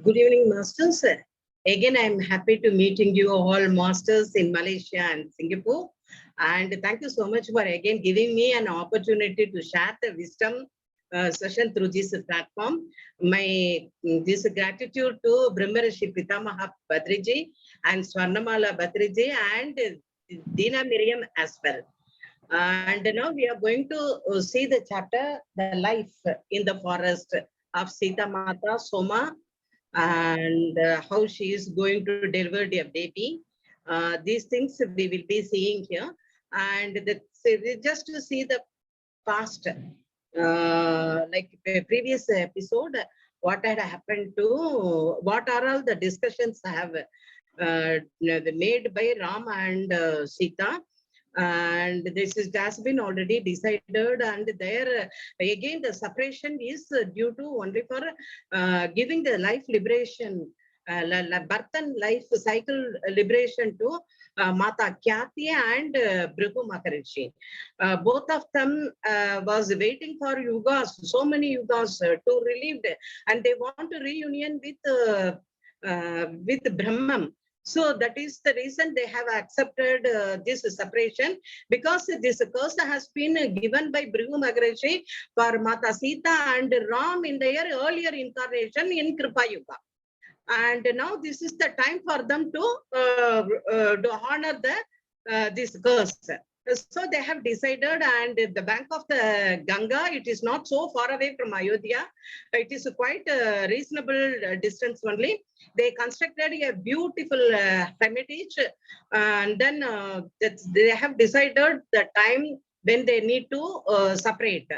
Good evening, masters. Again, I'm happy to meeting you all masters in Malaysia and Singapore. And thank you so much for again giving me an opportunity to share the wisdom session through this platform. My this gratitude to Brahmarishi Pitamaha Badriji and Swarnamala Badriji and Dina Miriam as well. And now we are going to see the chapter, the life in the forest of Sita Mata Soma, and how she is going to deliver the baby. These things we will be seeing here. And just to see the past, like the previous episode, what had happened to, what are all the discussions have made by Ram and Sita. And this has been already decided, and there again the separation is due to only for giving the life liberation, birth and life cycle liberation to Mata Kyati and Bhrigu Maharishi. Both of them was waiting for yugas, so many yugas to relieve, and they want to reunion with Brahman. So that is the reason they have accepted this separation, because this curse has been given by Bhrigu Maharishi for Mata Sita and Ram in their earlier incarnation in Kripa Yuga. And now this is the time for them to honor this curse. So they have decided, and the bank of the Ganga, it is not so far away from Ayodhya. It is quite a reasonable distance only. They constructed a beautiful hermitage, and then they have decided the time when they need to separate.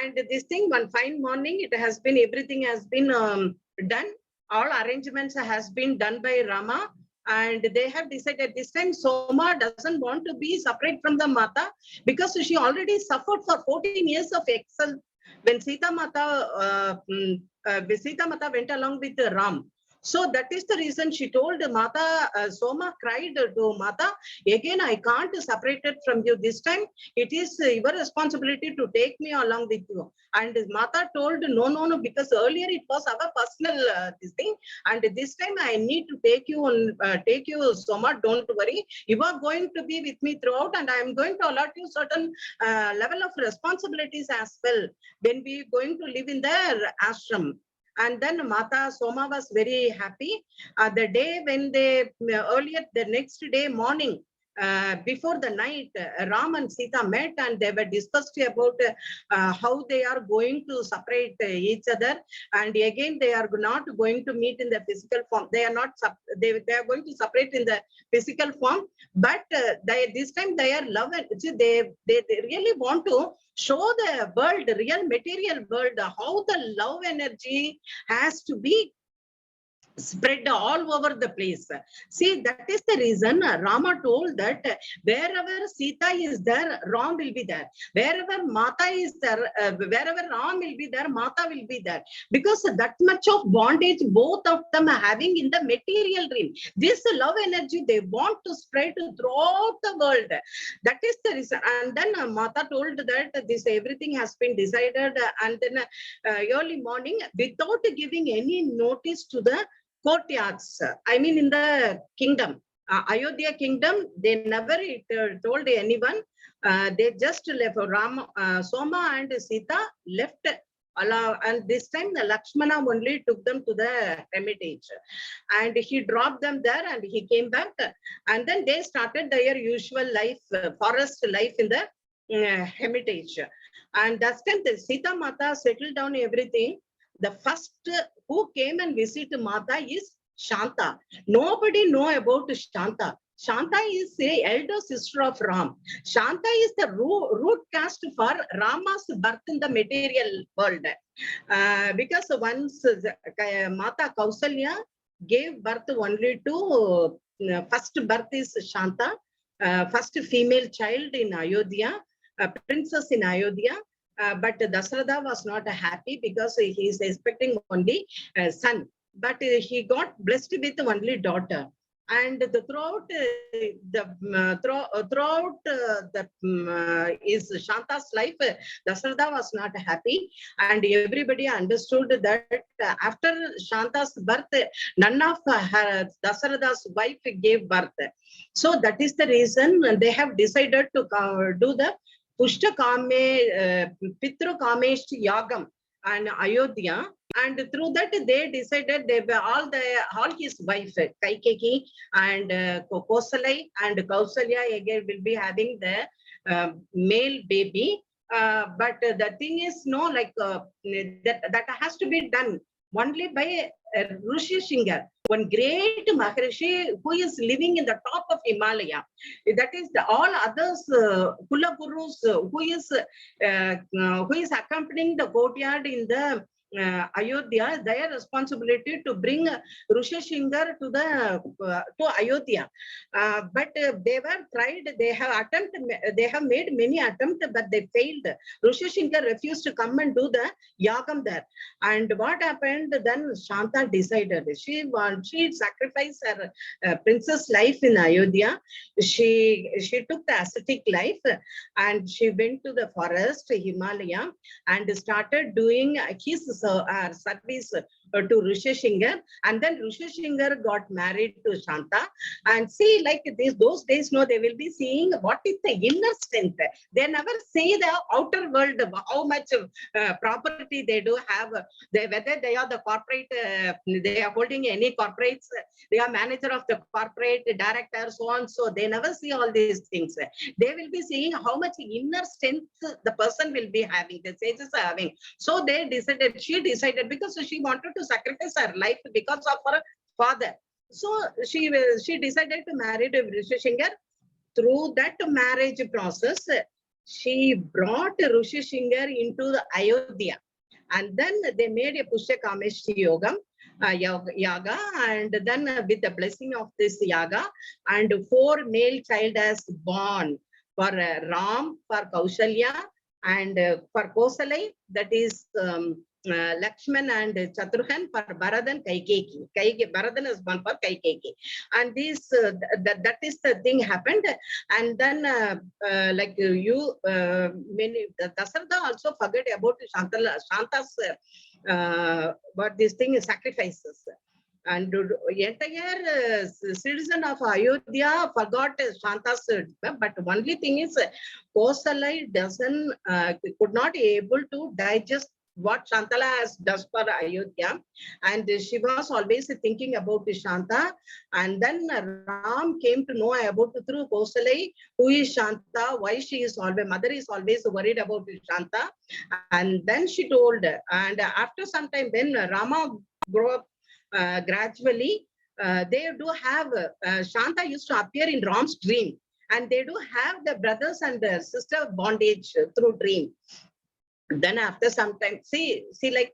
And this thing, one fine morning, everything has been done. All arrangements has been done by Rama. And they have decided this time Soma doesn't want to be separate from the Mata, because she already suffered for 14 years of exile when Sita Mata went along with Ram. So that is the reason she told Mata, Soma cried to Mata, again, I can't separate it from you this time. It is your responsibility to take me along with you. And Mata told, no, because earlier it was our personal this thing. And this time I need to take you, Soma, don't worry. You are going to be with me throughout, and I am going to allot you certain level of responsibilities as well when we are going to live in the ashram. And then Mata Soma was very happy. The day when the next day morning, before the night, Ram and Sita met, and they were discussed about how they are going to separate each other. And again, they are not going to meet in the physical form. They are not. They are going to separate in the physical form. But this time, their love and they really want to show the world, the real material world, how the love energy has to be spread all over the place. See, that is the reason Rama told that wherever Sita is there, Ram will be there. Wherever Mata is there, wherever Ram will be there, Mata will be there. Because that much of bondage both of them are having in the material realm. This love energy they want to spread throughout the world. That is the reason. And then Mata told that this everything has been decided, and then early morning, without giving any notice to the courtyards, I mean in the kingdom, Ayodhya kingdom, they never told anyone. They just left. Soma and Sita left, and this time the Lakshmana only took them to the hermitage, and he dropped them there, and he came back, and then they started their usual life, forest life in the hermitage. And that's when the Sita Mata settled down everything. The first who came and visited Mata is Shanta. Nobody know about Shanta. Shanta is the elder sister of Ram. Shanta is the root caste for Rama's birth in the material world. Because once Mata Kausalya gave birth only to, first birth is Shanta, first female child in Ayodhya, princess in Ayodhya. But Dasratha was not happy because he is expecting only son. But he got blessed with only daughter. And throughout is Shanta's life, Dasarada was not happy, and everybody understood that after Shanta's birth, none of Dasarada's wife gave birth. So that is the reason they have decided to do the Pushta Kame, Pitru Kamesh Yagam and Ayodhya. And through that, they decided they were all his wife, Kaikeki and Kosalai and Kausalya again will be having the male baby. But the thing is, no, like that has to be done only by Rishi Shingar, one great Maharishi who is living in the top of Himalaya. That is the all others Kula Gurus who is accompanying the courtyard in the Ayodhya, their responsibility to bring Rishi Shingar to the to Ayodhya. But they were tried. They have made many attempts, but they failed. Rishi Shingar refused to come and do the yagam there. And what happened then? Shanta decided she sacrificed her princess life in Ayodhya. She took the ascetic life and she went to the forest, Himalaya, and started doing his service to Rishi Shingar. And then Rishi Shingar got married to Shanta. And see, like those days, no, they will be seeing what is the inner strength. They never see the outer world, how much property they do have. Whether they are the corporate, they are holding any corporates, they are manager of the corporate, director, so on. So they never see all these things. They will be seeing how much inner strength the person will be having, the sages are having. So she decided because she wanted to sacrifice her life because of her father. So she decided to marry Rishi Shingar. Through that marriage process, she brought Rishi Shingar into the Ayodhya. And then they made a Pushya Kameshti Yaga, and then with the blessing of this Yaga, and 4 male child has born for Ram, for Kaushalya, and for Kosalai, that is Lakshman and Chatrughan, for Bharadan, Kaikeki. Bharadan is born for Kaikeki. And this that is the thing happened. And then like many Dasarada also forget about Shanta's what this thing is sacrifices. And entire citizen of Ayodhya forgot Shanta's, but only thing is Kosalai could not able to digest what Shantala has does for Ayodhya, and she was always thinking about Shanta. And then Ram came to know about through Kosalai who is Shanta, why she is always, mother is always worried about Shanta. And then she told, and after some time when Rama grew up gradually, they do have Shanta used to appear in Ram's dream, and they do have the brothers and the sister bondage through dream. Then after some time, see like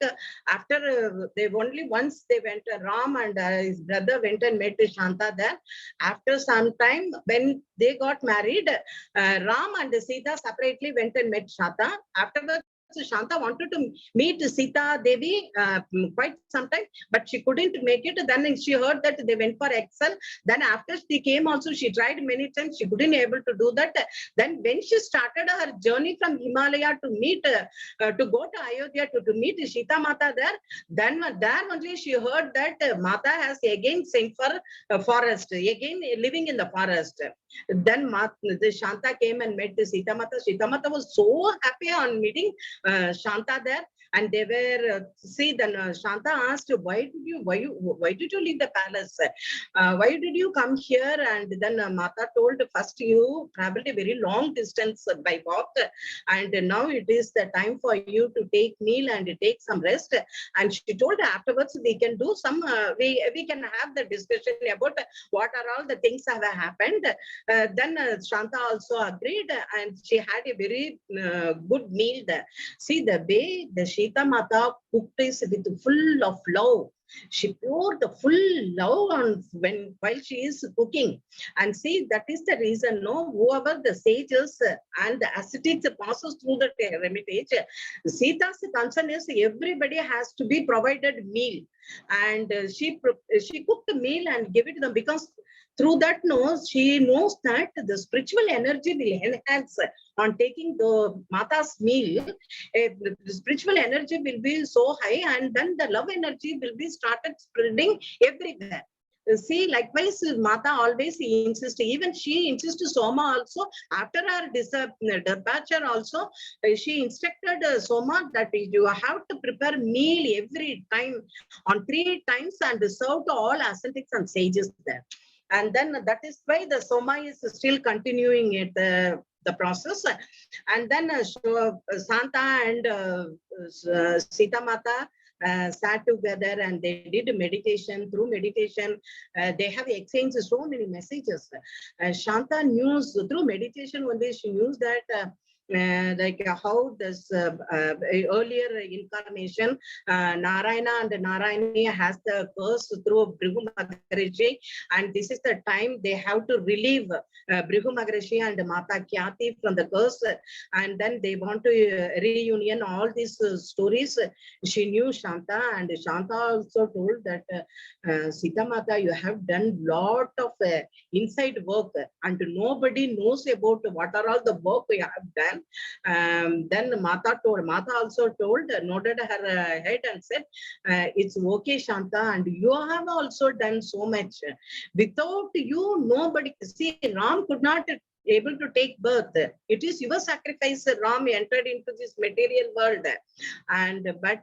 after they only once they went, Ram and his brother went and met Shanta there. After some time, when they got married, Ram and Sita separately went and met Shanta. Afterwards, Shanta wanted to meet Sita Devi quite some time, but she couldn't make it. Then she heard that they went for exile. Then after she came also, she tried many times. She couldn't able to do that. Then when she started her journey from Himalaya to meet, to go to Ayodhya to meet Sita Mata there, then there only she heard that Mata has again sent for a forest, again living in the forest. Then the Shanta came and met the Sita Mata. Sita Mata was so happy on meeting Shanta there. And they were then Shanta asked, why did you leave the palace? Why did you come here? And then Mata told, first you traveled a very long distance by walk, and now it is the time for you to take meal and take some rest. And she told afterwards we can do some we can have the discussion about what are all the things that have happened. Then Shanta also agreed, and she had a very good meal there. See the way the Sita Mata cooked is with full of love. She poured the full love on while she is cooking. And see, that is the reason, no, whoever the sages and the ascetics passes through the hermitage, Sita's concern is everybody has to be provided meal. And she cooked the meal and gave it to them, because through that she knows that the spiritual energy will enhance on taking the Mata's meal. The spiritual energy will be so high, and then the love energy will be started spreading everywhere. See, likewise, Mata always insists, even she insists, Soma also, after her departure also, she instructed Soma that you have to prepare meal every time on 3 times and serve to all ascetics and sages there. And then that is why the Soma is still continuing it, the process. And then Santa and Sita Mata sat together and they did meditation. Through meditation, they have exchanged so many messages. Shanta knew through meditation one day, she knew that how this earlier incarnation, Narayana and Narayani has the curse through Bhrigu Maharishi, and this is the time they have to relieve Bhrigu Maharishi and Mata Kyati from the curse, and then they want to reunion all these stories. She knew Shanta, and Shanta also told that Sita Mata, you have done lot of inside work, and nobody knows about what are all the work you have done. Then Mata also told, nodded her head and said, it's okay, Shanta, and you have also done so much. Without you, nobody, see, Ram could not able to take birth. It is your sacrifice, Ram entered into this material world. And but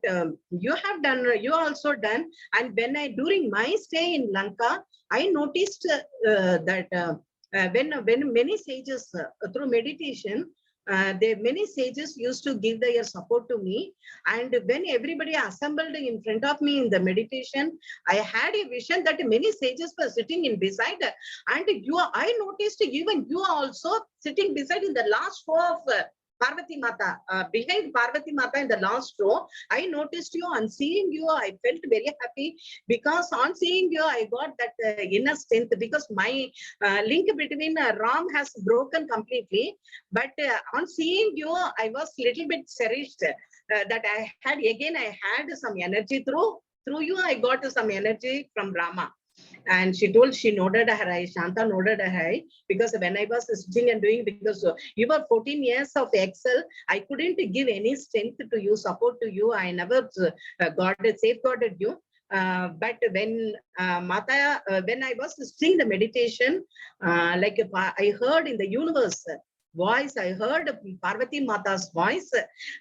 you have done, you also done. And when during my stay in Lanka, I noticed that when many sages through meditation, many sages used to give their support to me, and when everybody assembled in front of me in the meditation, I had a vision that many sages were sitting in beside, and I noticed even you also sitting beside in the last row of Parvati Mata, behind Parvati Mata in the last row. I noticed you, on seeing you, I felt very happy, because on seeing you, I got that inner strength, because my link between Ram has broken completely. But on seeing you, I was little bit cherished, that I had some energy through you. I got some energy from Rama. And she told, she nodded her eye, Shanta nodded her eye, because when I was sitting and doing, because you were 14 years of Excel, I couldn't give any strength to you, support to you. I never safeguarded you. But when when I was sitting the meditation, like I heard in the universe voice, I heard Parvati Mata's voice,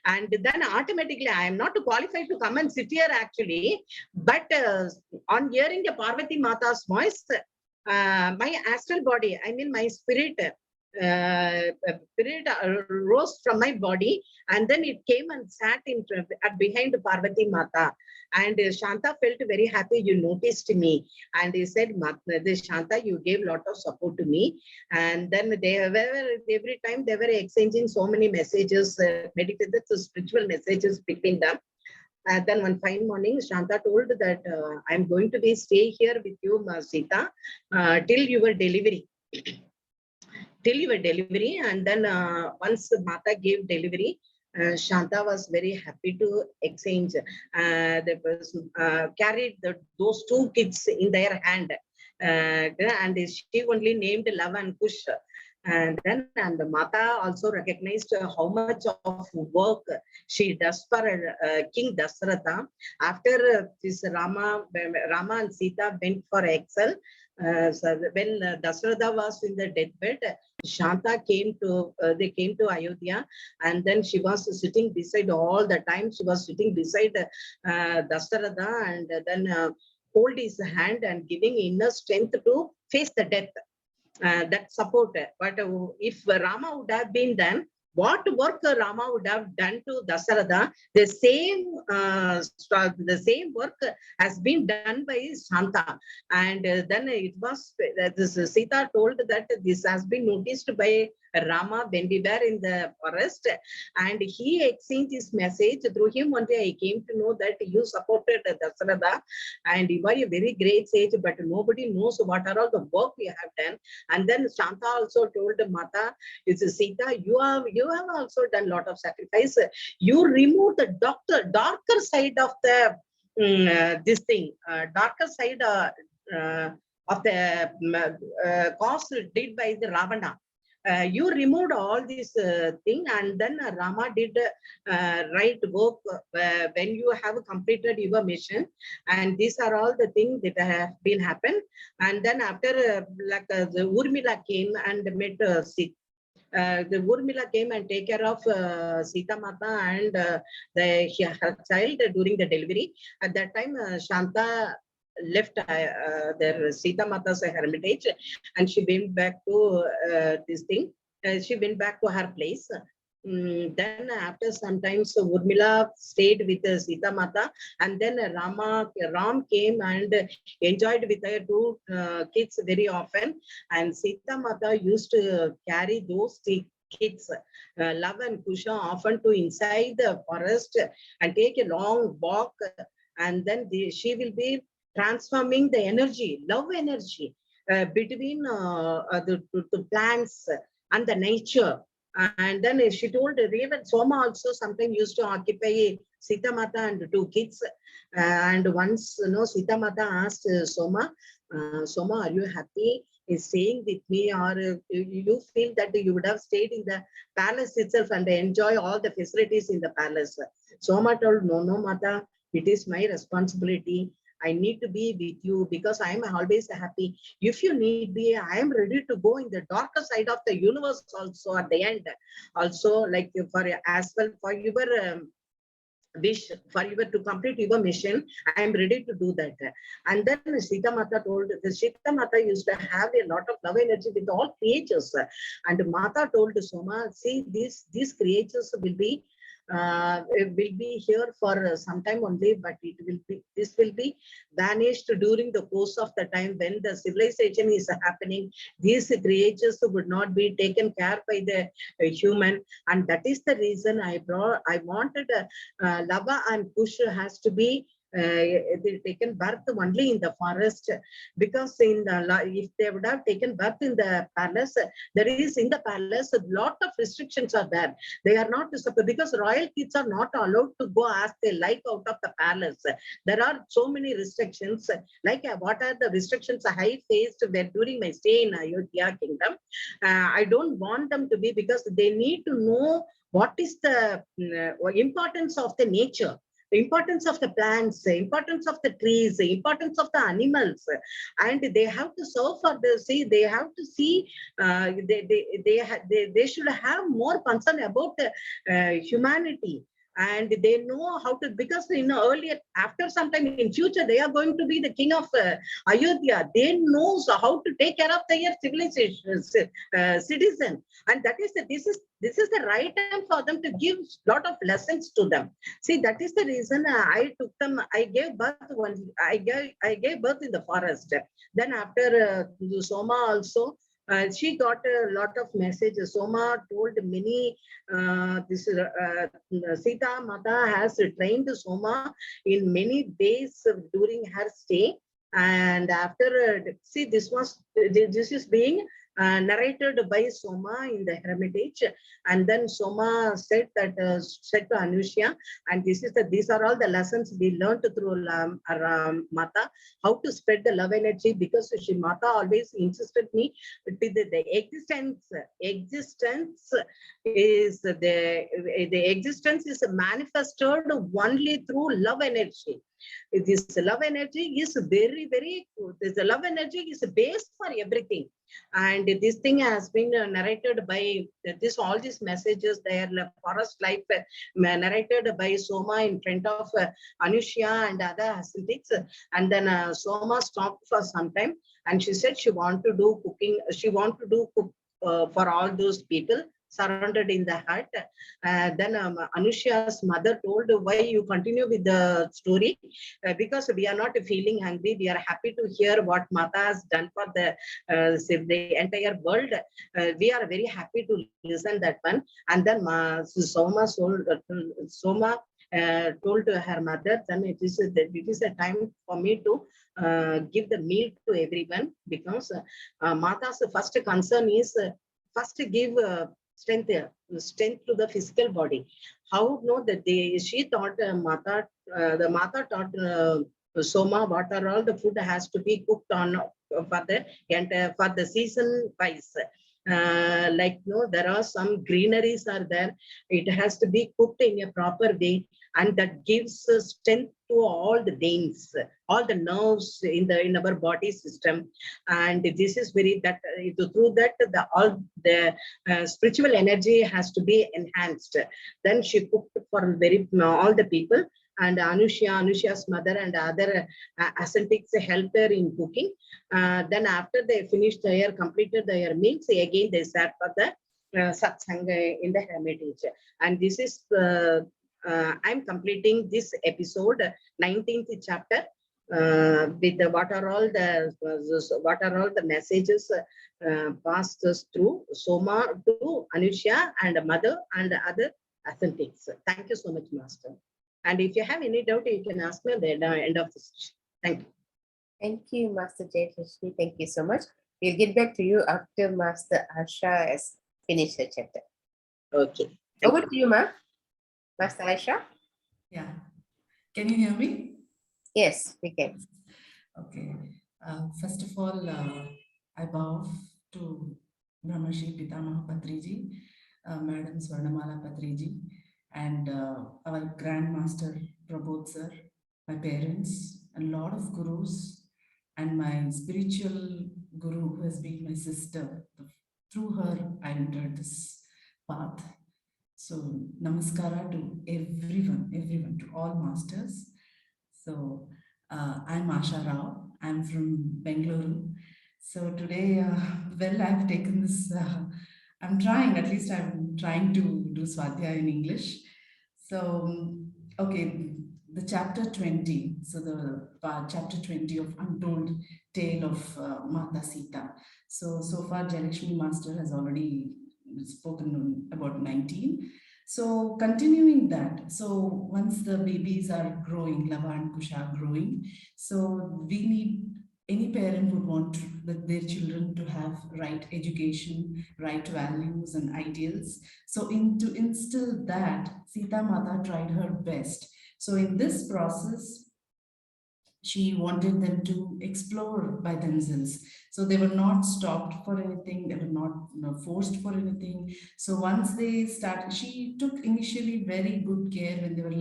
and then automatically I am not qualified to come and sit here actually, but on hearing the Parvati Mata's voice, my astral body, I mean my spirit, rose from my body, and then it came and sat behind Parvati Mata. And Shanta felt very happy. You noticed me, and he said, "This Shanta, you gave lot of support to me." And then they were every time they were exchanging so many messages, meditated spiritual messages between them. And then one fine morning, Shanta told that I'm going to be stay here with you, Sita, till your delivery. Till your delivery. And then once Mata gave delivery, Shanta was very happy to exchange. They carried those two kids in their hand, and she only named Lava and Kush. And then the Mata also recognized how much of work she does for King Dasharatha. After this Rama and Sita went for exile, so when Dasharatha was in the deathbed, Shanta they came to Ayodhya, and then she was sitting beside all the time. She was sitting beside Dasharatha, and then hold his hand and giving inner strength to face the death. That support. But if Rama would have been done, what work Rama would have done to Dasharatha, the same work has been done by Shanta. And then it was, this Sita told that this has been noticed by Rama when we were in the forest, and he exchanged his message. Through him one day I came to know that you supported Dasharatha, and you are a very great sage, but nobody knows what are all the work you have done. And then Shanta also told Mata, it's Sita, you have also done lot of sacrifice. You remove the darker side of the this thing, darker side of the cause did by the Ravana. You removed all this thing, and then Rama did right work when you have completed your mission. And these are all the things that have been happened. And then after the Urmila came and met Sita. The Urmila came and take care of Sita Mata and her child during the delivery. At that time, Shanta left their Sita Mata's hermitage, and she went back to this thing. She went back to her place. Then after some time, so Urmila stayed with Sita Mata, and then Ram came and enjoyed with her two kids very often. And Sita Mata used to carry those kids, Love and Kusha, often to inside the forest and take a long walk. And then she will be transforming the energy, love energy, between the plants and the nature. And then she told Raven Soma also sometimes used to occupy Sita Mata and two kids. And once, Sita Mata asked Soma, Soma, are you happy? Is staying with me, or you feel that you would have stayed in the palace itself and enjoy all the facilities in the palace? Soma told, no, Mata, it is my responsibility. I need to be with you because I am always happy. If you need me, I am ready to go in the darker side of the universe also at the end. Also, like for as well for your wish, for you to complete your mission, I am ready to do that. And then Sita Mata told, the Sita Mata used to have a lot of love energy with all creatures. And Mata told Soma, see, these creatures will be here for some time only, but this will be vanished during the course of the time when the civilization is happening. These creatures would not be taken care by the human, and that is the reason I wanted Lava and Kush has to be taken birth only in the forest, because if they would have taken birth in the palace, there is in the palace a lot of restrictions are there. They are not because royal kids are not allowed to go as they like out of the palace. There are so many restrictions. Like what are the restrictions I faced during my stay in Ayodhya kingdom? I don't want them to be, because they need to know what is the importance of the nature, the importance of the plants, the importance of the trees, the importance of the animals. And they have to serve for the sea. They have to see, they should have more concern about humanity. And they know how to, because earlier, after some time in future, they are going to be the king of Ayodhya. They know how to take care of their civilization citizen, and that is this is the right time for them to give lot of lessons to them. See, that is the reason I took them. I gave birth I gave birth in the forest. Then after Soma also, she got a lot of messages. Soma told many, Sita Mata has trained Soma in many ways during her stay. And after, see, this is being narrated by Soma in the hermitage. And then Soma said said to Anushya, and these are all the lessons we learned through Mata, how to spread the love energy, because Mata always insisted me with the existence is the existence is manifested only through love energy. This love energy is very, very, this love energy is a base for everything. And this thing has been narrated by all these messages, their forest life narrated by Soma in front of Anushya and other ascetics. And then Soma stopped for some time, and she said she want to do cooking. She want to do cook for all those people surrounded in the hut. Then Anushya's mother told, why you continue with the story? Because we are not feeling hungry. We are happy to hear what Mata has done for the entire world. We are very happy to listen that one. And then Soma told her mother, then it is a time for me to give the meal to everyone, because Mata's first concern is first give strength to the physical body. How know that she thought the Mata taught Soma, what are all the food has to be cooked on for the and for the season wise. Like no, there are some greeneries are there. It has to be cooked in a proper way, and that gives strength to all the veins, all the nerves in our body system. And this is very that through that the all the spiritual energy has to be enhanced. Then she cooked for very all the people, and Anusha's mother and other ascetics helped her in cooking. Then after they finished their, completed their meals, again they sat for the satsang in the hermitage. And this is, I'm completing this episode, 19th chapter, with what are all the messages passed us through Soma to Anusha and mother and other ascetics. Thank you so much, Master. And if you have any doubt, you can ask me at the end of the session. Thank you. Thank you, Master Jayashri. Thank you so much. We'll get back to you after Master Asha has finished the chapter. Okay. Over to you, ma'am. Master Asha? Yeah. Can you hear me? Yes, we can. Okay. First of all, I bow to Brahmashi Pitamaha Patriji, Madam Swarnamala Patriji, and our Grandmaster Prabodh sir, my parents, and a lot of gurus, and my spiritual guru who has been my sister. Through her, I entered this path. So, namaskara to everyone, to all masters. So, I'm Asha Rao. I'm from Bengaluru. So today, well, I've taken this, I'm trying, at least I'm trying to do Swadyaya in English. So, okay, the chapter 20. So the chapter 20 of Untold Tale of Mata Sita. So far, Jayalakshmi Master has already spoken about 19. So continuing that, so once the babies are growing, Lava and Kusha are growing, so we need, any parent would want their children to have right education, right values and ideals. So to instill that, Sita Mata tried her best. So in this process, she wanted them to explore by themselves. So they were not stopped for anything, they were not, forced for anything. So once they started, she took initially very good care when they were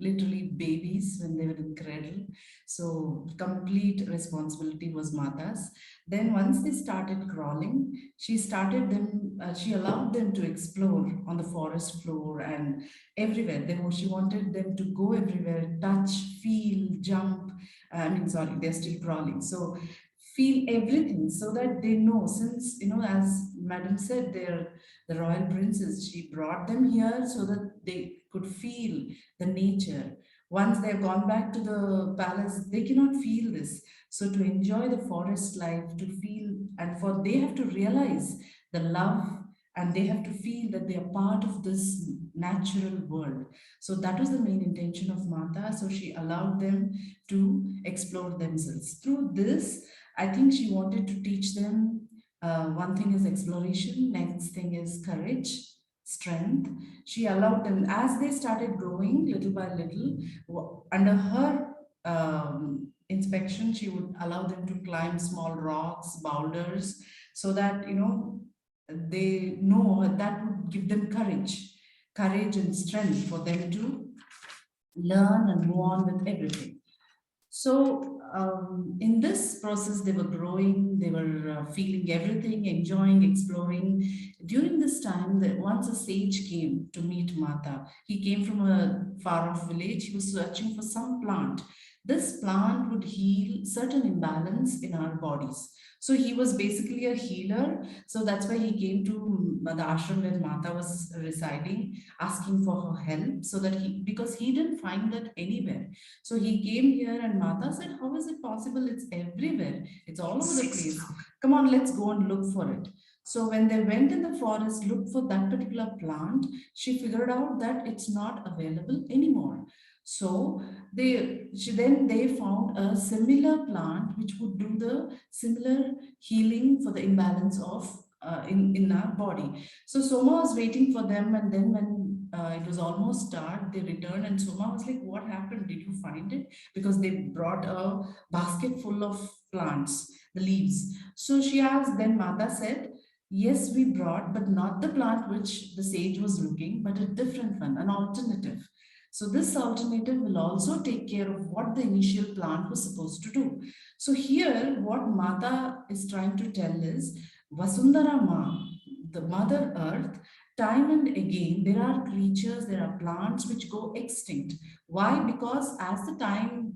literally babies, when they were in cradle. So complete responsibility was Mata's. Then once they started crawling, she started them, she allowed them to explore on the forest floor and everywhere. She wanted them to go everywhere, touch, feel, jump. I mean, sorry, they're still crawling. So feel everything so that they know, since, as Madam said, they're the royal princess, she brought them here so that they could feel the nature. Once they've gone back to the palace, they cannot feel this. So to enjoy the forest life, to feel, and for they have to realize the love, and they have to feel that they are part of this natural world. So that was the main intention of Mata. So she allowed them to explore themselves. Through this, I think she wanted to teach them, one thing is exploration, next thing is courage, strength. She allowed them, as they started growing little by little, under her inspection, she would allow them to climb small rocks, boulders, so that, they know that would give them courage and strength for them to learn and move on with everything. So in this process, they were growing, they were feeling everything, enjoying, exploring. During this time, once a sage came to meet Mata. He came from a far-off village. He was searching for some plant. This plant would heal certain imbalance in our bodies. So he was basically a healer. So that's why he came to the ashram where Mata was residing, asking for her help, so that because he didn't find that anywhere. So he came here and Mata said, how is it possible? It's everywhere. It's all over the place. Come on, let's go and look for it. So when they went in the forest, looked for that particular plant, she figured out that it's not available anymore. So they found a similar plant which would do the similar healing for the imbalance of in our body. So Soma was waiting for them, and then when it was almost dark, they returned and Soma was like, what happened? Did you find it? Because they brought a basket full of plants, the leaves. So she asked, then Mata said, yes, we brought, but not the plant which the sage was looking, but a different one, an alternative. So this alternative will also take care of what the initial plant was supposed to do. So here, what Mata is trying to tell is, Vasundhara Ma, the Mother Earth, time and again, there are creatures, there are plants which go extinct. Why? Because as the time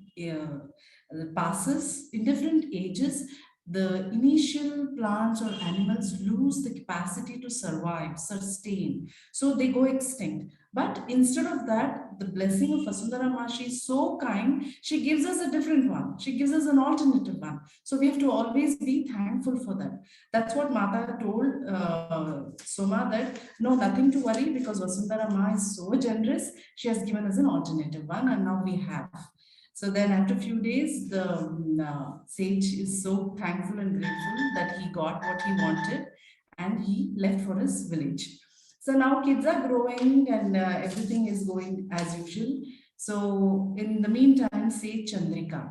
passes in different ages, the initial plants or animals lose the capacity to survive, sustain. So they go extinct. But instead of that, the blessing of Vasundhara Ma, she is so kind, she gives us a different one. She gives us an alternative one. So we have to always be thankful for that. That's what Mata told Soma, that no, nothing to worry because Vasundhara Ma is so generous. She has given us an alternative one and now we have. So then after a few days, the sage is so thankful and grateful that he got what he wanted and he left for his village. So now kids are growing and everything is going as usual. So in the meantime, Sage Chandrika.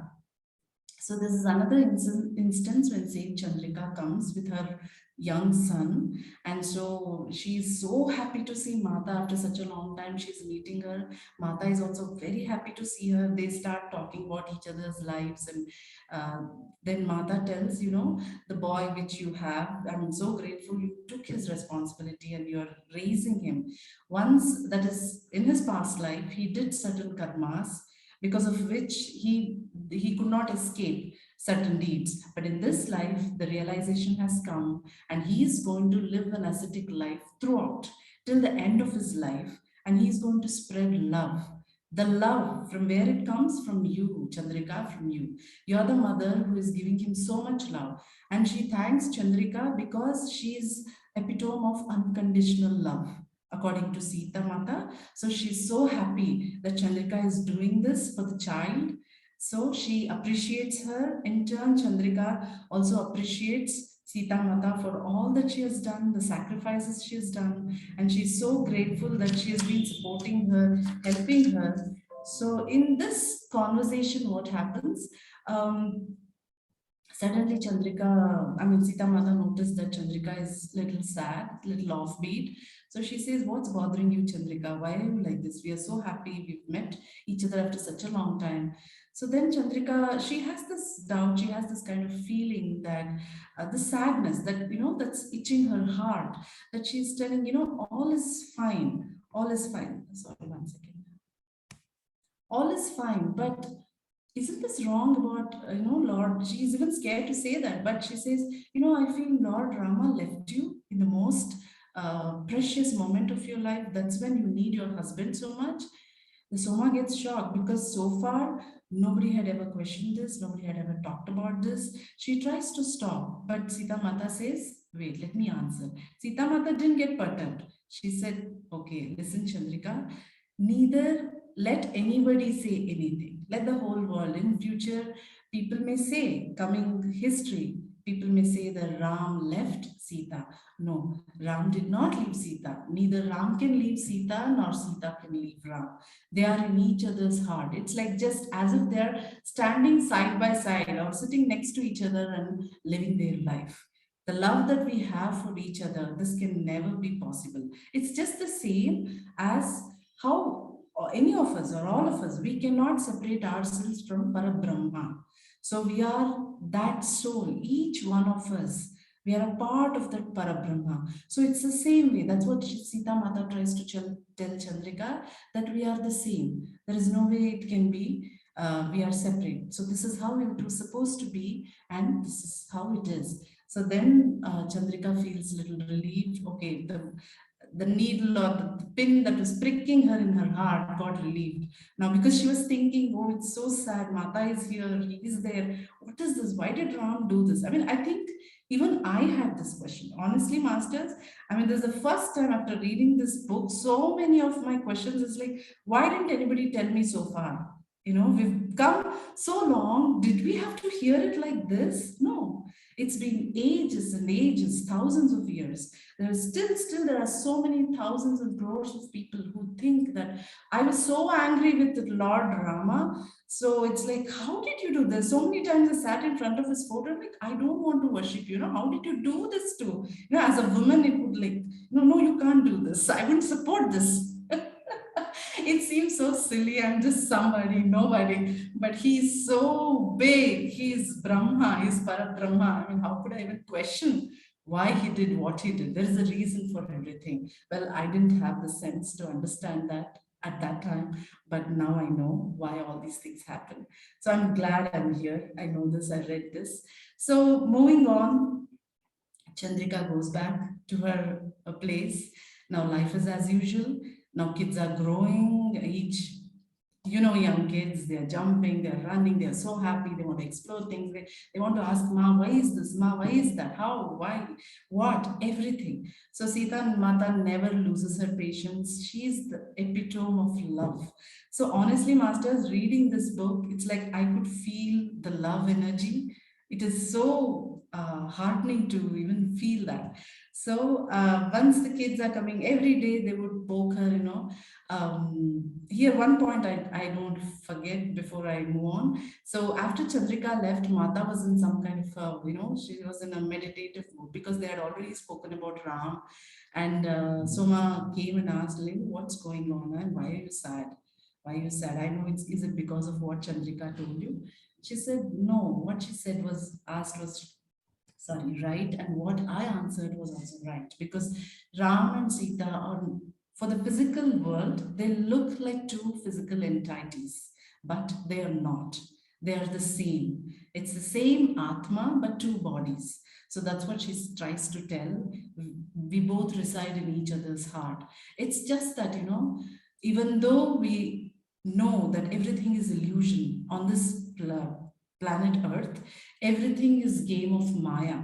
So this is another instance when Sage Chandrika comes with her young son. And so she's so happy to see Mata after such a long time. She's meeting her. Mata is also very happy to see her. They start talking about each other's lives. And uh, then Mata tells, you know, the boy which you have, I'm so grateful you took his responsibility and you're raising him. Once, that is in his past life, he did certain karmas because of which he could not escape certain deeds. But in this life, the realization has come and he is going to live an ascetic life throughout till the end of his life. And he is going to spread love. The love, from where it comes? From you, Chandrika, from you. You're the mother who is giving him so much love. And she thanks Chandrika because she is epitome of unconditional love, according to Sita Mata. So she's so happy that Chandrika is doing this for the child. So she appreciates her. In turn, Chandrika also appreciates Sita Mata for all that she has done, the sacrifices she has done. And she's so grateful that she has been supporting her, helping her. So in this conversation, what happens? Suddenly Chandrika, I mean Sita Mata noticed that Chandrika is little sad, little offbeat. So she says, what's bothering you, Chandrika? Why are you like this? We are so happy. We've met each other after such a long time. So then Chandrika, she has this doubt, she has this kind of feeling that the sadness that, you know, that's itching her heart, that she's telling, you know, all is fine. All is fine. Sorry, 1 second. All is fine, but isn't this wrong about, Lord? She's even scared to say that, but she says, you know, I feel Lord Rama left you in the most precious moment of your life. That's when you need your husband so much. The Soma gets shocked because so far nobody had ever questioned this, nobody had ever talked about this. She tries to stop, but Sita Mata says, wait, let me answer. Sita Mata didn't get perturbed. She said, okay, listen, Chandrika, neither let anybody say anything. Let the whole world, in future, people may say, coming history, people may say that Ram left Sita. No, Ram did not leave Sita. Neither Ram can leave Sita nor Sita can leave Ram. They are in each other's heart. It's like just as if they're standing side by side or sitting next to each other and living their life. The love that we have for each other, this can never be possible. It's just the same as how any of us or all of us, we cannot separate ourselves from Parabrahma. So we are that soul, each one of us. We are a part of that Parabrahma. So it's the same way. That's what Sita Mata tries to tell Chandrika, that we are the same. There is no way it can be. We are separate. So this is how it was supposed to be, and this is how it is. So then Chandrika feels a little relieved. Okay, the needle or the pin that was pricking her in her heart got relieved. Now, because she was thinking, oh, it's so sad, Mata is here, he is there. What is this? Why did Ram do this? I mean, I think even I had this question. Honestly, masters, I mean, this is the first time after reading this book, so many of my questions is like, why didn't anybody tell me so far? We've come so long. Did we have to hear it like this? No. It's been ages and ages, thousands of years. Still there are so many thousands and crores of people who think that I was so angry with the Lord Rama. So it's like, how did you do this? So many times I sat in front of his photo, like, I don't want to worship you. How did you do this to? As a woman, it would like, no, you can't do this. I wouldn't support this. It seems so silly. I'm just somebody, nobody, but he's so big. He's Brahma, he's Parabrahma. I mean, how could I even question why he did what he did? There is a reason for everything. Well, I didn't have the sense to understand that at that time, but now I know why all these things happen. So I'm glad I'm here. I know this, I read this. So moving on, Chandrika goes back to her place. Now life is as usual. Now kids are growing, each, young kids, they're jumping, they're running, they're so happy, they want to explore things. They want to ask, Ma, why is this? Ma, why is that? How? Why? What? Everything. So Sita Mata never loses her patience. She's the epitome of love. So honestly, masters, reading this book, it's like I could feel the love energy. It is so heartening to even feel that. So once the kids are coming every day, they would poke her, here one point I don't forget before I move on. So after Chandrika left, Mata was in some kind of, she was in a meditative mood because they had already spoken about Ram. And Soma came and asked, like, what's going on and why are you sad? Why are you sad? I know is it because of what Chandrika told you? She said, no, what she said was, asked was, sorry, right, and what I answered was also right, because Ram and Sita are, for the physical world, they look like two physical entities, but they are not. They are the same. It's the same Atma, but two bodies. So that's what she tries to tell. We both reside in each other's heart. It's just that, even though we know that everything is illusion on this planet Earth, everything is game of Maya.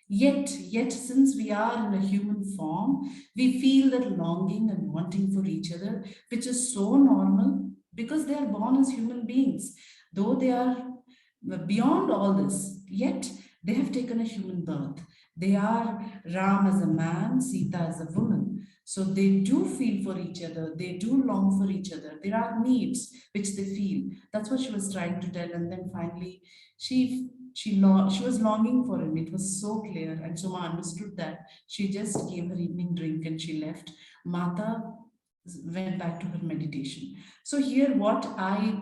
Yet, since we are in a human form, we feel that longing and wanting for each other, which is so normal because they are born as human beings. Though they are beyond all this, yet they have taken a human birth. They are Ram as a man, Sita as a woman. So they do feel for each other. They do long for each other. There are needs which they feel. That's what she was trying to tell. And then finally, she was longing for him. It was so clear. And Soma understood that. She just gave her evening drink and she left. Mata went back to her meditation. So here, what I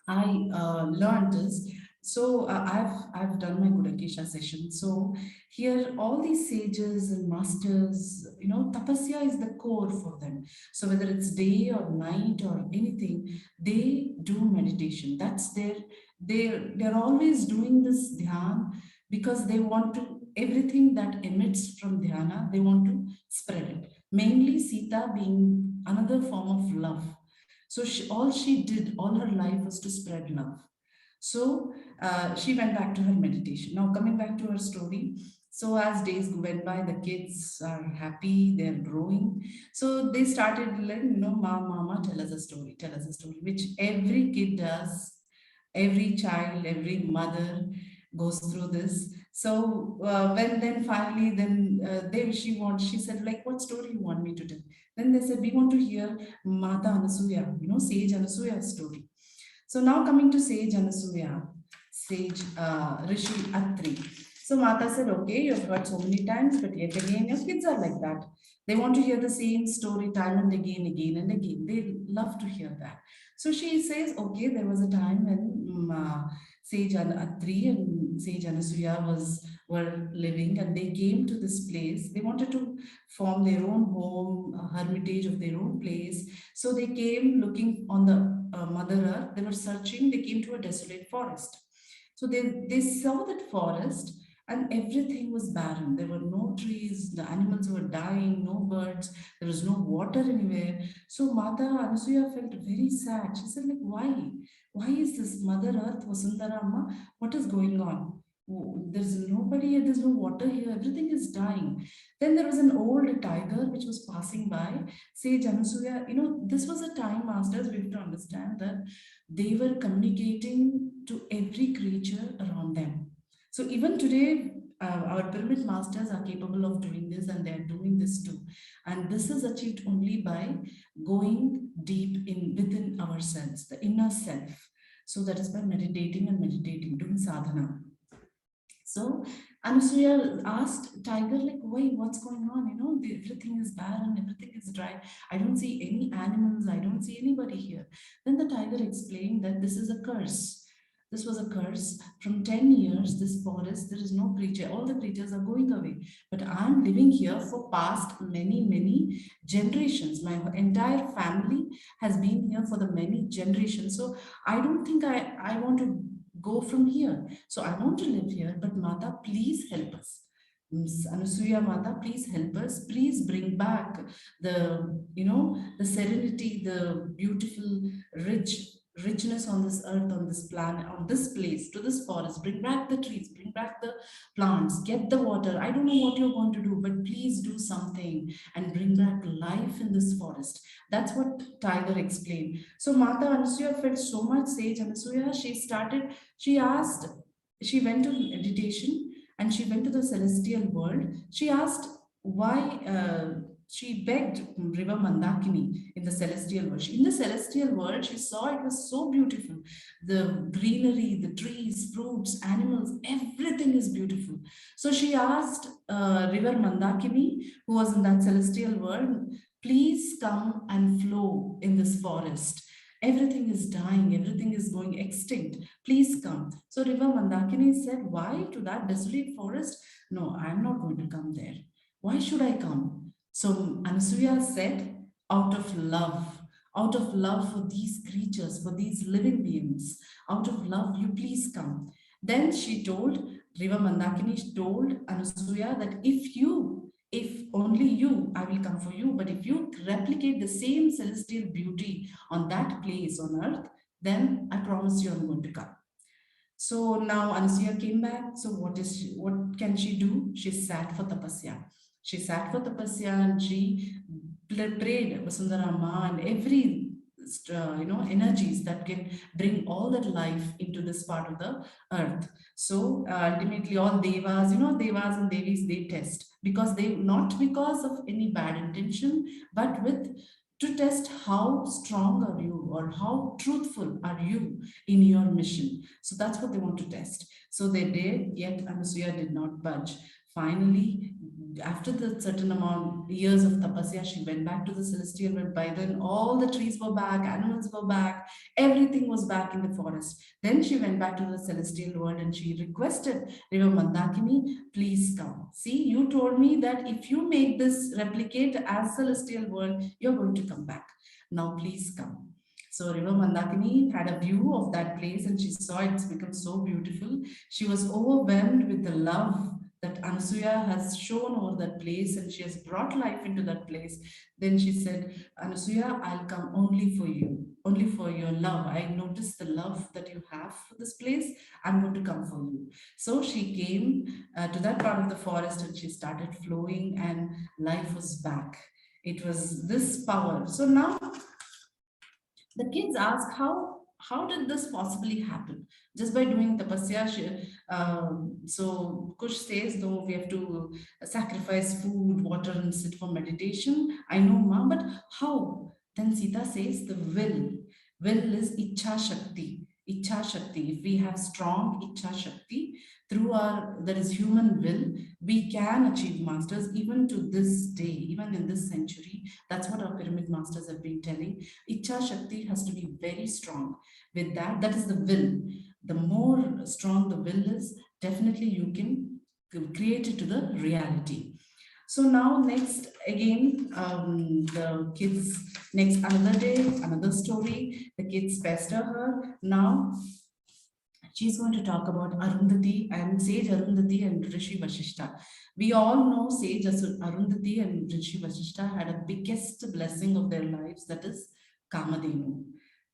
learned is, so I've done my Gudakesha session. So here all these sages and masters, tapasya is the core for them. So whether it's day or night or anything, they do meditation. That's they're always doing this dhyan because they want to, everything that emits from dhyana, they want to spread it. Mainly Sita being another form of love. So all she did all her life was to spread love. So she went back to her meditation. Now, coming back to her story. So as days went by, the kids are happy, they're growing. So they started like, Mama, tell us a story, which every kid does, every child, every mother goes through this. So when then finally, then she said, like, what story you want me to tell? Then they said, we want to hear Mata Anasuya, Sage Anasuya's story. So now coming to Sage Anasuya, Sage Rishi Atri. So Mata said, okay, you've heard so many times, but yet again, your kids are like that. They want to hear the same story time and again and again. They love to hear that. So she says, okay, there was a time when Sage Atri and Sage Anasuya were living, and they came to this place. They wanted to form their own home, a hermitage of their own place. So they came looking on the Mother Earth. They were searching. They came to a desolate forest. So they saw that forest and everything was barren. There were no trees. The animals were dying. No birds. There was no water anywhere. So Mata Anasuya felt very sad. She said, like, why? Why is this Mother Earth, Vasundara Amma? What is going on? There's nobody here, there's no water here, everything is dying. Then there was an old tiger which was passing by. Sage Anasuya, this was a time, masters, we have to understand that they were communicating to every creature around them. So even today, our pyramid masters are capable of doing this, and they are doing this too. And this is achieved only by going deep in within ourselves, the inner self. So that is by meditating and meditating, doing sadhana. So Anusuya asked Tiger, like, why, what's going on? Everything is barren, everything is dry. I don't see any animals, I don't see anybody here. Then the tiger explained that this is a curse. This was a curse. From 10 years, this forest, there is no creature. All the creatures are going away. But I'm living here for past many, many generations. My entire family has been here for the many generations. So I don't think I want to go from here. So I want to live here, but Mata, please help us. Anusuya Mata, please help us. Please bring back the serenity, the beautiful, richness on this earth, on this planet, on this place, to this forest. Bring back the trees, bring back the plants, get the water. I don't know what you're going to do, but please do something and bring back life in this forest. That's what Tiger explained. So Mata Anusuya felt so much sage Anusuya. She went to meditation and she went to the celestial world. She asked why, she begged River Mandakini in the celestial world. In the celestial world, she saw it was so beautiful. The greenery, the trees, fruits, animals, everything is beautiful. So she asked River Mandakini, who was in that celestial world, please come and flow in this forest. Everything is dying, everything is going extinct. Please come. So River Mandakini said, why to that desolate forest? No, I'm not going to come there. Why should I come? So Anasuya said, out of love for these creatures, for these living beings, out of love, you please come. Then she told, River Mandakini told Anasuya that if only you, I will come for you, but if you replicate the same celestial beauty on that place on earth, then I promise you I'm going to come. So now Anasuya came back. So what can she do? She sat for tapasya. She sat for tapasya and she prayed Vasundhara Ma and every energies that can bring all that life into this part of the earth. So ultimately all devas, devas and devis, they test because they, not because of any bad intention, but with to test how strong are you or how truthful are you in your mission. So that's what they want to test. So they did, yet Anasuya did not budge. Finally, after the certain amount years of tapasya, she went back to the celestial world. By then, all the trees were back, animals were back, everything was back in the forest. Then she went back to the celestial world and she requested River Mandakini, please come. See, you told me that if you make this replicate as celestial world, you're going to come back. Now, please come. So River Mandakini had a view of that place and she saw it's become so beautiful. She was overwhelmed with the love that Anasuya has shown over that place and she has brought life into that place. Then she said, Anasuya, I'll come only for you, only for your love. I noticed the love that you have for this place. I'm going to come for you. So she came to that part of the forest and she started flowing and life was back. It was this power. So now the kids ask, how did this possibly happen? Just by doing tapasya. So Kush says, though we have to sacrifice food, water, and sit for meditation. I know, Ma, but how? Then Sita says the will. Will is Ichha Shakti. Ichha Shakti. If we have strong Ichha Shakti, through our, that is human will, we can achieve masters even to this day, even in this century. That's what our pyramid masters have been telling. Ichha Shakti has to be very strong. With that, that is the will. The more strong the will is, definitely you can create it to the reality. So now next, again, the kids, next another day, another story, the kids pester her. Now she's going to talk about Arundhati and Sage Arundhati and Rishi Vashishta. We all know Sage Arundhati and Rishi Vashishta had a biggest blessing of their lives, that is Kamadhenu.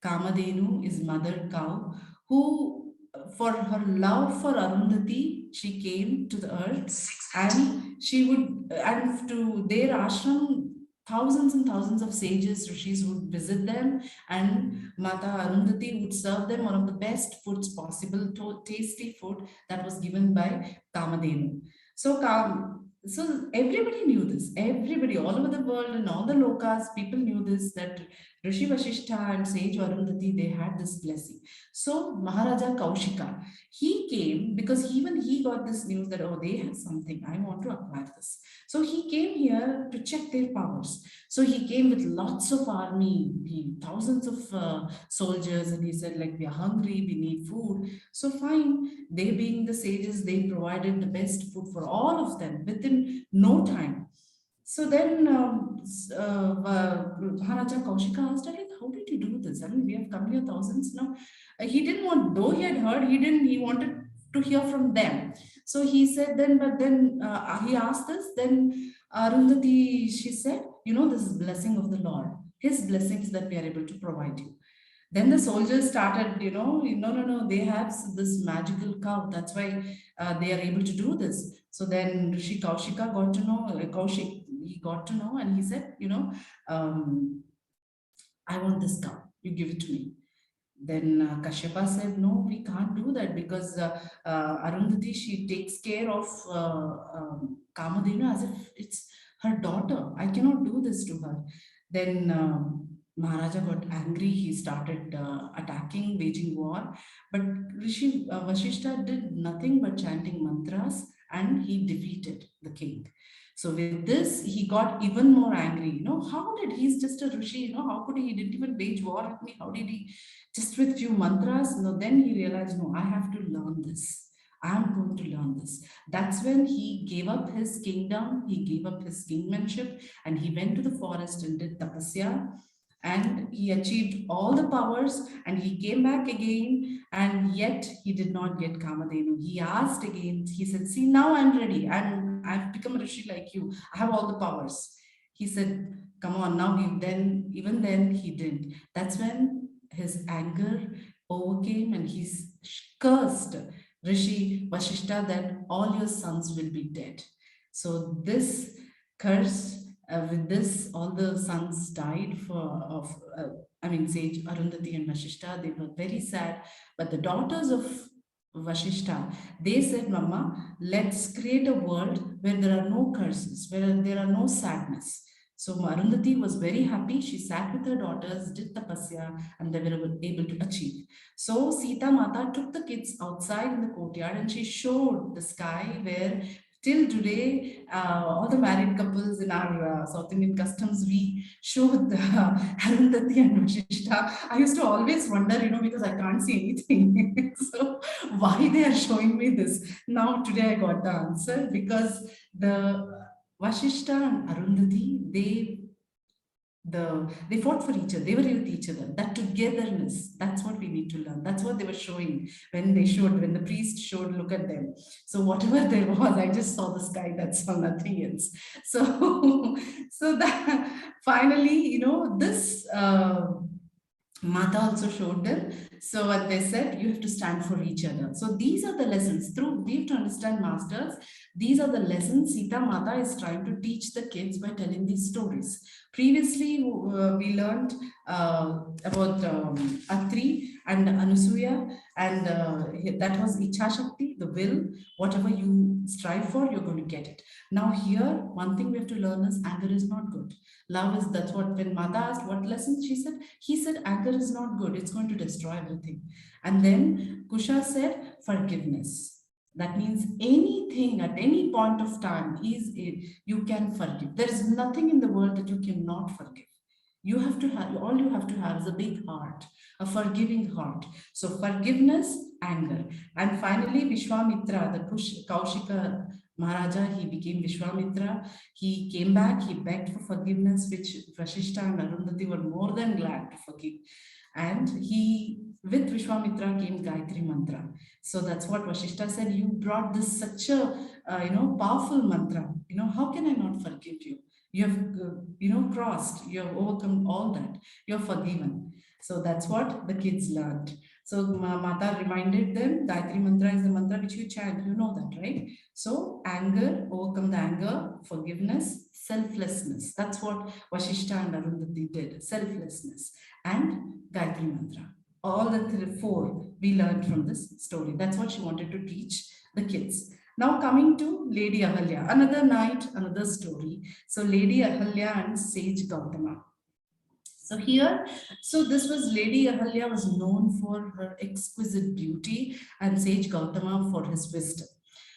Kamadhenu is mother cow who for her love for Arundhati, she came to the earth, and she would, and to their ashram, thousands and thousands of sages, rishis would visit them, and Mata Arundhati would serve them one of the best foods possible, tasty food that was given by Kamadenu. So everybody knew this. Everybody all over the world and all the lokas, people knew this, that Rishi Vashishta and Sage Arundhati, they had this blessing. So Maharaja Kaushika, he came because even he got this news that, oh, they have something, I want to acquire this. So he came here to check their powers. So he came with lots of army, thousands of soldiers, and he said, like, we are hungry, we need food. So fine, they being the sages, they provided the best food for all of them within no time. So then Maharaja Kaushika asked her, like, how did you do this? I mean, we have come here thousands now. He didn't want, though he had heard, he wanted to hear from them. So he said then, but then he asked this, then Arundhati, she said, you know, this is blessing of the Lord, his blessings that we are able to provide you. Then the soldiers started, no, they have this magical cow. That's why they are able to do this. So then Rishi Kaushika got to know, Kaushik, he got to know, and he said, I want this cow. You give it to me. Then Kashyapa said, no, we can't do that because Arundhati, she takes care of Kamadenu as if it's her daughter. I cannot do this to her. Then Maharaja got angry. He started attacking, waging war. But Rishi Vashishta did nothing but chanting mantras, and he defeated the king. So with this, he got even more angry. How did he's just a rishi? How could he didn't even wage war with me? How did he just with few mantras? No, then he realized, no, I have to learn this. I'm going to learn this. That's when he gave up his kingdom, he gave up his kingmanship, and he went to the forest and did tapasya. And he achieved all the powers, and he came back again, and yet he did not get Kamadenu. He asked again, he said, see, now I'm ready. I've become a rishi like you. I have all the powers. He said, come on, now even then he didn't. That's when his anger overcame, and he cursed Rishi Vashishta that all your sons will be dead. So this curse, with this, all the sons died Sage Arundhati and Vashishta. They were very sad. But the daughters of Vashishta, they said, Mama, let's create a world where there are no curses, where there are no sadness. So Arundhati was very happy. She sat with her daughters, did tapasya, and they were able to achieve. So Sita Mata took the kids outside in the courtyard, and she showed the sky where till today, all the married couples in our South Indian customs, we show the Arundhati and Vashishta. I used to always wonder, because I can't see anything. So why they are showing me this? Now today I got the answer, because the Vashishta and Arundhati, they fought for each other. They were with each other. That togetherness, that's what we need to learn. That's what they were showing when the priest showed, look at them. So whatever there was, I just saw the sky, that's all, nothing else. So, so that finally, this Mata also showed them. So what they said, you have to stand for each other. So these are the lessons. We have to understand, masters, these are the lessons Sita Mata is trying to teach the kids by telling these stories. Previously, we learned about Atri and Anusuya, and that was Icha Shakti, the will. Whatever you strive for, you're going to get it. Now here, one thing we have to learn is anger is not good. Love is, that's what, when Mata asked what lesson, he said, anger is not good. It's going to destroy everything. And then Kusha said, forgiveness. That means anything at any point of time you can forgive. There is nothing in the world that you cannot forgive. You have to have, all you have to have is a big heart, a forgiving heart. So forgiveness, anger. And finally, Vishwamitra, the Kaushika Maharaja, he became Vishwamitra. He came back, he begged for forgiveness, which Vashishta and Arundhati were more than glad to forgive. And with Vishwamitra came Gayatri Mantra. So that's what Vashishta said, you brought this such a, powerful mantra. How can I not forgive you? You have, crossed, you have overcome all that. You're forgiven. So that's what the kids learned. So Mata reminded them, Gayatri mantra is the mantra which you chant, you know that, right? So anger, overcome the anger, forgiveness, selflessness. That's what Vashishta and Arundhati did, selflessness, and Gayatri mantra. All the four we learned from this story. That's what she wanted to teach the kids. Now coming to Lady Ahalya, another night, another story. So Lady Ahalya and Sage Gautama. So here, so this was Lady Ahalya was known for her exquisite beauty and Sage Gautama for his wisdom.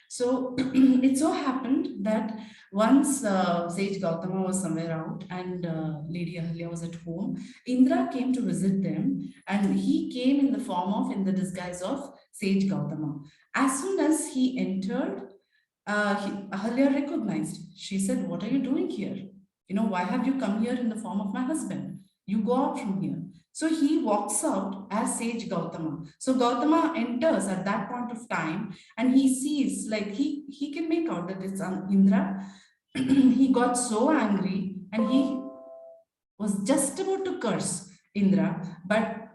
So it so happened that once Sage Gautama was somewhere out and Lady Ahalya was at home, Indra came to visit them and he came in the form of, in the disguise of Sage Gautama. As soon as he entered, Ahalya recognized. She said, "What are you doing here? You know, why have you come here in the form of my husband? You go out from here." So he walks out as Sage Gautama. So Gautama enters at that point of time and he sees, like he can make out that it's Indra. He got so angry and he was just about to curse Indra, but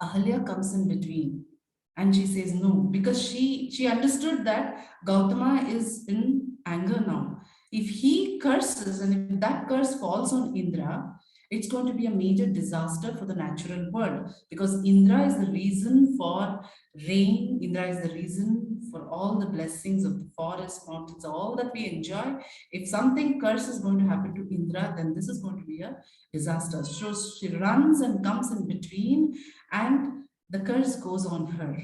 Ahalya comes in between and she says no, because she understood that Gautama is in anger now. If he curses and if that curse falls on Indra, it's going to be a major disaster for the natural world, because Indra is the reason for rain. Indra is the reason for all the blessings of the forest, mountains, all that we enjoy. If something curse is going to happen to Indra, then this is going to be a disaster. So she runs and comes in between and the curse goes on her.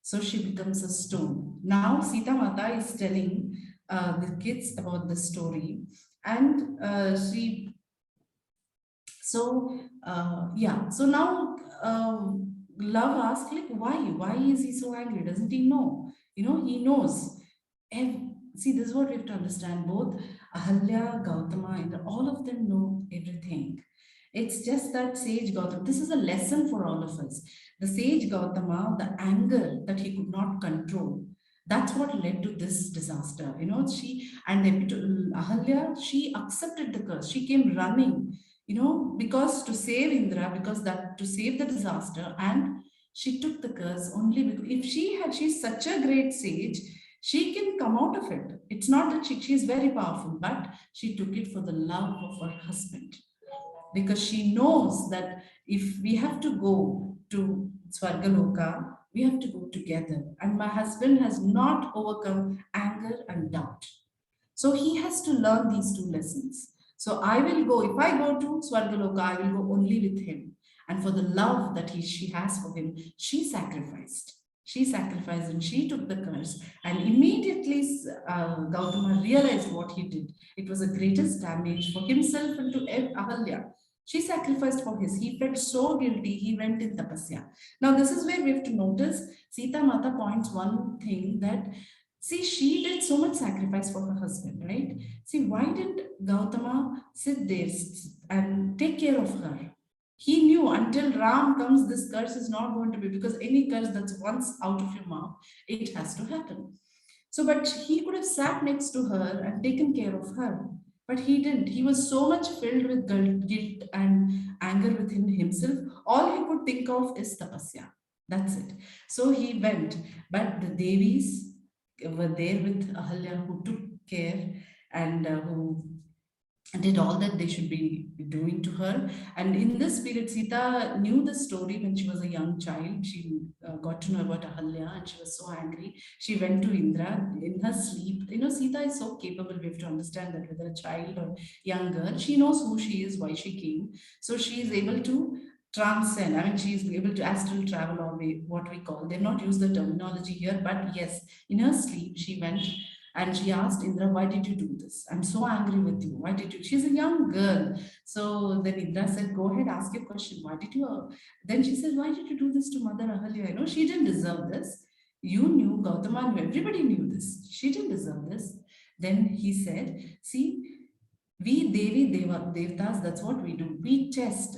So she becomes a stone. Now Sita Mata is telling the kids about the story, and so now Love asks, like, why is he so angry? Doesn't he know? You know, he knows. And see, this is what we have to understand. Both Ahalya, Gautama, and all of them know everything. It's just that Sage Gautama, this is a lesson for all of us. The Sage Gautama, the anger that he could not control, that's what led to this disaster. You know, Ahalya, she accepted the curse. She came running, you know, because to save Indra, because that to save the disaster, and she took the curse only because if she's such a great sage, she can come out of it. It's not that she's very powerful, but she took it for the love of her husband, because she knows that if we have to go to Swargaloka, we have to go together. And my husband has not overcome anger and doubt. So he has to learn these two lessons. So I will go, if I go to Swargaloka, I will go only with him. And for the love that she has for him, she sacrificed. She sacrificed and she took the curse. And immediately Gautama realized what he did. It was the greatest damage for himself and to Ahalya. She sacrificed for his. He felt so guilty, he went in tapasya. Now, this is where we have to notice Sita Mata points one thing that, see, she did so much sacrifice for her husband, right? See, why didn't Gautama sit there and take care of her? He knew until Ram comes, this curse is not going to be, because any curse that's once out of your mouth, it has to happen. So, but he could have sat next to her and taken care of her. But he didn't. He was so much filled with guilt and anger within himself. All he could think of is tapasya. That's it. So he went. But the Devis were there with Ahalya, who took care and who did all that they should be doing to her. And in this period, Sita knew the story when she was a young child. She got to know about Ahalya and she was so angry. She went to Indra in her sleep. You know, Sita is so capable. We have to understand that whether a child or young girl, she knows who she is, why she came. So she is able to transcend. I mean, she is able to astral travel, or what we call. They've not used the terminology here, but yes, in her sleep, she went and she asked Indra, "Why did you do this? I'm so angry with you. Why did you?" She's a young girl. So then Indra said, "Go ahead, ask your question. Why did you?" Then she said, "Why did you do this to Mother Ahalya? You know, she didn't deserve this. You knew, Gautama knew, everybody knew this. She didn't deserve this." Then he said, "See, we Devtas, that's what we do. We test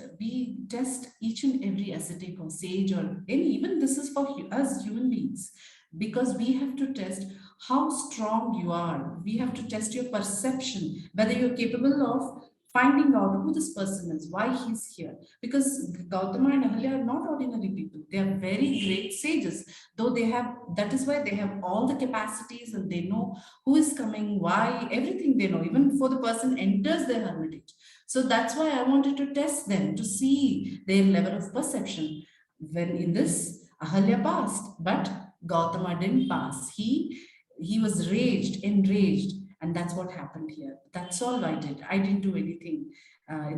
each and every ascetic or sage or any, even this is for us human beings, because we have to test how strong you are. We have to test your perception, whether you're capable of finding out who this person is, why he's here. Because Gautama and Ahalya are not ordinary people. They are very great sages, though they have, that is why they have all the capacities and they know who is coming, why, everything they know, even before the person enters their hermitage. So that's why I wanted to test them to see their level of perception. When in this, Ahalya passed, but Gautama didn't pass. He was enraged, and that's what happened here. That's all I did. I didn't do anything.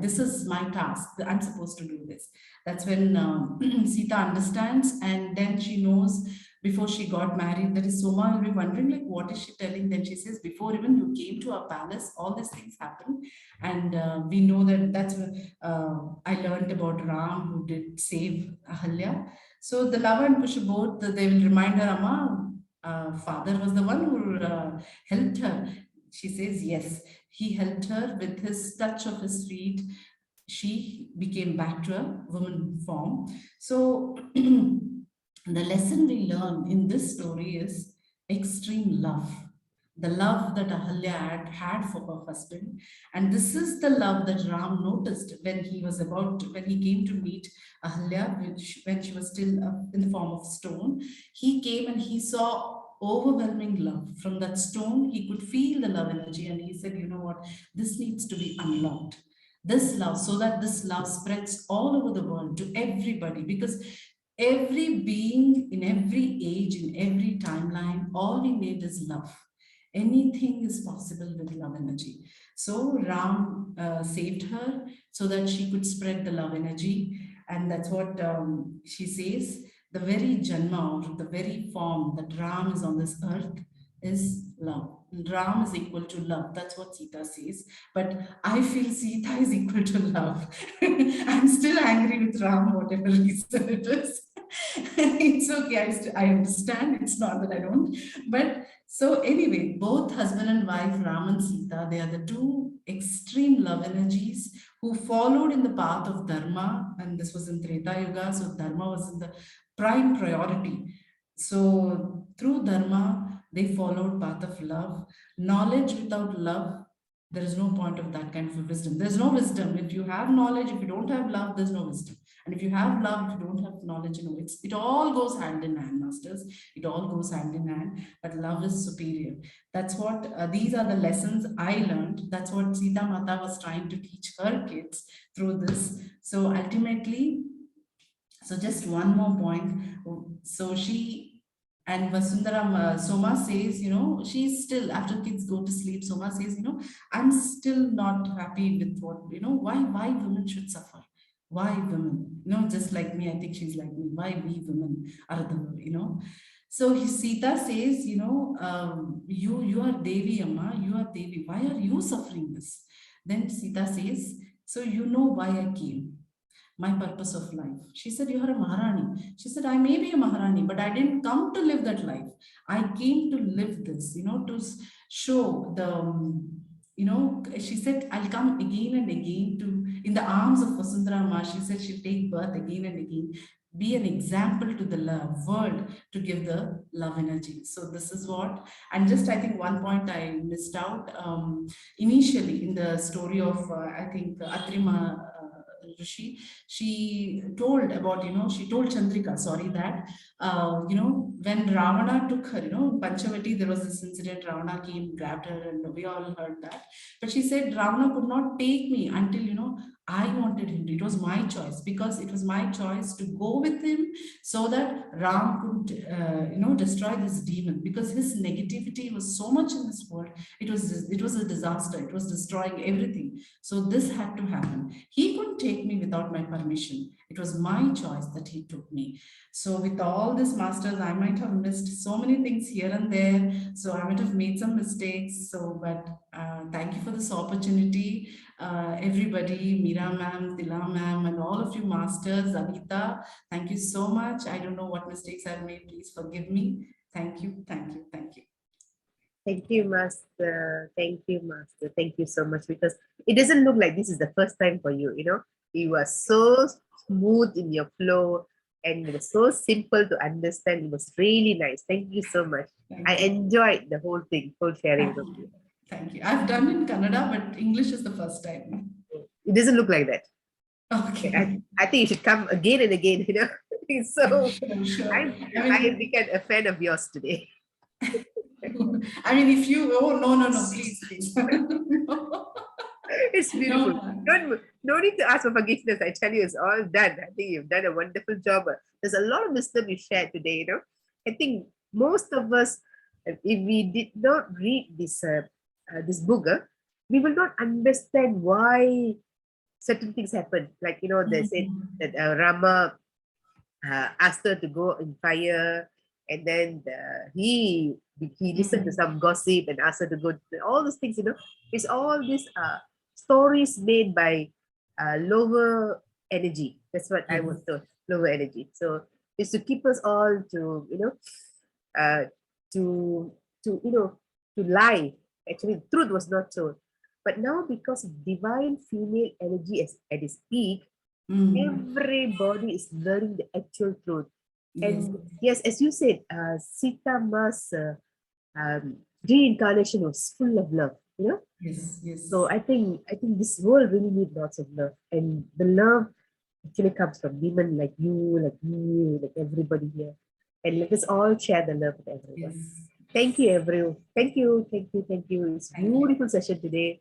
This is my task. I'm supposed to do this. That's when Sita understands, and then she knows before she got married. That is, Soma will be wondering, like, what is she telling? Then she says, before even you came to our palace, all these things happened. And we know that that's I learned about Ram, who did save Ahalya. So the Lava and Kusha both, they will remind her, Amma, father was the one who helped her. She says, yes, he helped her with his touch of his feet. She became back to a woman form. So the lesson we learn in this story is extreme love. The love that Ahalya had for her husband. And this is the love that Ram noticed when when he came to meet Ahalya, when she was still in the form of stone. He came and he saw overwhelming love. From that stone, he could feel the love energy, and he said, you know what, this needs to be unlocked. This love, so that this love spreads all over the world to everybody, because every being in every age, in every timeline, all we need is love. Anything is possible with love energy. So Ram saved her so that she could spread the love energy. And that's what she says. The very Janma, or the very form that Ram is on this earth, is love. Ram is equal to love. That's what Sita says. But I feel Sita is equal to love. I'm still angry with Ram, whatever reason it is. It's okay. I understand. It's not that I don't. But so anyway, both husband and wife, Ram and Sita, they are the two extreme love energies who followed in the path of Dharma. And this was in Treta Yuga. So Dharma was in the prime priority. So through Dharma, they followed path of love. Knowledge without love, there is no point of that kind of wisdom. There's no wisdom. If you have knowledge, if you don't have love, there's no wisdom. And if you have love, if you don't have knowledge, you know, it all goes hand in hand, masters. It all goes hand in hand, but love is superior. That's what, these are the lessons I learned. That's what Sita Mata was trying to teach her kids through this. So ultimately, so just one more point. So she and Vasundaram, Soma says, you know, she's still, after kids go to sleep, Soma says, you know, I'm still not happy with what, you know, why women should suffer. Why women? You know, just like me, I think she's like me. Why we women are the, you know. So Sita says, you know, you are Devi, Amma, you are Devi. Why are you suffering this? Then Sita says, so you know why I came. My purpose of life. She said, you are a Maharani. She said, I may be a Maharani, but I didn't come to live that life. I came to live this, you know, to show the, you know, she said, I'll come again and again to, in the arms of Vasundhara Ma. She said, she'll take birth again and again, be an example to the world to give the love energy. So this is what, and just I think one point I missed out initially in the story of, I think, Atrima Rishi, she told about, you know, she told Chandrika, sorry, that, you know, when Ravana took her, you know, Panchavati, there was this incident, Ravana came, grabbed her, and we all heard that. But she said, Ravana could not take me until, you know, I wanted him to. It was my choice, because it was my choice to go with him so that Ram could, you know, destroy this demon, because his negativity was so much in this world. It was a disaster. It was destroying everything. So this had to happen. He couldn't take me without my permission. It was my choice that he took me. So with all these masters, I might have missed so many things here and there. So I might have made some mistakes. So, but thank you for this opportunity. Everybody, Meera ma'am, Tila ma'am, and all of you masters, Anita, thank you so much. I don't know what mistakes I've made. Please forgive me. Thank you, thank you, thank you. Thank you, Master. Thank you, Master. Thank you so much, because it doesn't look like this is the first time for you. You know, you were so smooth in your flow, and it was so simple to understand. It was really nice. Thank you so much. I enjoyed the whole thing, whole sharing with you. Thank you. I've done in Kannada, but English is the first time. It doesn't look like that. Okay. I think you should come again and again, you know. So Sure, sure. I became a fan of yours today. I mean, if you, oh, no, please, please. It's No, beautiful. No need to ask for forgiveness. I tell you, it's all done. I think you've done a wonderful job. There's a lot of wisdom you shared today, you know. I think most of us, if we did not read this book, we will not understand why certain things happen. Like, you know, they said Mhm. that Rama asked her to go in fire, and then he listened to Mm. some gossip and asked her to go. All those things, you know, it's all these stories made by lower energy. That's what I Yes, was told. Lower energy. So it's to keep us all to, you know, uh, to you know, to lie. Actually, the truth was not told. But now, because of divine female energy is at its peak, Mm. everybody is learning the actual truth. Yes, And yes, as you said, Sita Ma's reincarnation was full of love, you know. yes, So yes. I think this world really needs lots of love, and the love actually comes from women like you, like me, like everybody here. And let us all share the love with everyone. Yes, Thank yes. you, everyone. Thank you, thank you, thank you. It's Thank you. beautiful session today.